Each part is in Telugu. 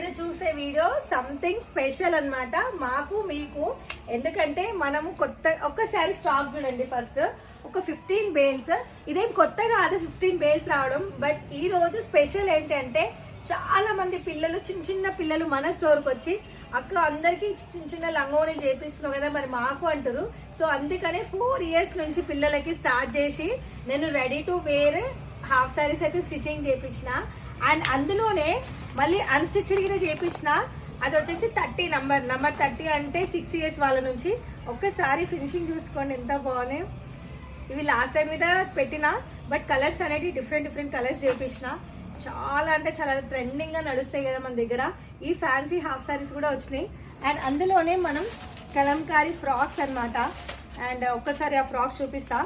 మీరు చూసే వీడియో సంథింగ్ స్పెషల్ అన్నమాట మాకు మీకు. ఎందుకంటే మనము ఒక్కసారి స్టాక్ చూడండి. ఫస్ట్ ఒక 15 బేల్స్, ఇదేం కొత్త కాదు 15 బేల్స్ రావడం. బట్ ఈ రోజు స్పెషల్ ఏంటంటే చాలా మంది పిల్లలు, చిన్న చిన్న పిల్లలు మన స్టోర్కి వచ్చి అక్క అందరికి చిన్న చిన్న లంగోనీలు చేపిస్తున్నావు కదా మరి మాకు అంటారు. సో అందుకనే 4 years నుంచి పిల్లలకి స్టార్ట్ చేసి నేను ready to wear half saris అయితే స్టిచ్చింగ్ చేయించిన. అండ్ అందులోనే మళ్ళీ అన్స్టిచ్డ్ కూడా చేయించిన. అది వచ్చేసి 30 నంబర్ 30 అంటే 6 years వాళ్ళ నుంచి. ఒక్కసారి ఫినిషింగ్ చూసుకోండి ఎంత బాగున్నాయి. ఇవి లాస్ట్ టైం మీద పెట్టిన, బట్ కలర్స్ అనేది డిఫరెంట్ కలర్స్ చేయించిన. చాలా అంటే చాలా ట్రెండింగ్గా నడుస్తాయి కదా మన దగ్గర. ఈ ఫ్యాన్సీ హాఫ్ సారీస్ కూడా వచ్చినాయి. అండ్ అందులోనే మనం కలంకారీ ఫ్రాక్స్ అన్నమాట. అండ్ ఒక్కసారి ఆ ఫ్రాక్స్ చూపిస్తా.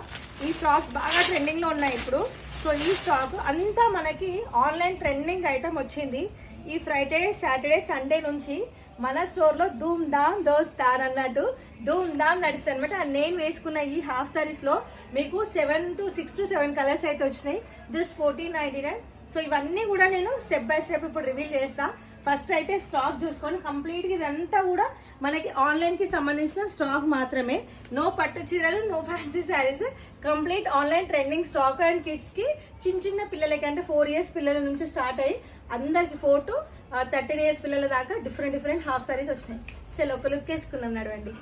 ఈ ఫ్రాక్స్ బాగా ట్రెండింగ్లో ఉన్నాయి ఇప్పుడు. సో ఈ స్టాక్ అంతా మనకి ఆన్లైన్ ట్రెండింగ్ ఐటమ్ వచ్చింది. ఈ ఫ్రైడే, సాటర్డే, సండే నుంచి మన స్టోర్లో ధూమ్ ధామ్ దోస్తార్ అన్నట్టు ధూమ్ ధామ్ నడుస్తుంది అనమాట. నేను వేసుకున్న ఈ హాఫ్ సారీస్లో మీకు 6 to 7 కలర్స్ అయితే వచ్చినాయి. దిస్ 1499. సో ఇవన్నీ కూడా నేను స్టెప్ బై స్టెప్ ఇప్పుడు రివీల్ చేస్తా. ఫస్ట్ అయితే స్టాక్ చూసుకొని కంప్లీట్గా ఇదంతా కూడా మనకి ఆన్లైన్కి సంబంధించిన స్టాక్ మాత్రమే. నో పట్టు చీరలు, no fancy sarees, complete online trending stock. And కిడ్స్కి చిన్న పిల్లలకి అంటే 4 years పిల్లల నుంచి స్టార్ట్ అయ్యి అందరికి 4 to 13 years పిల్లల దాకా డిఫరెంట్ హాఫ్ సారీస్ వచ్చినాయి. చలో ఒక లుక్ వేసుకుందాం నడవండి.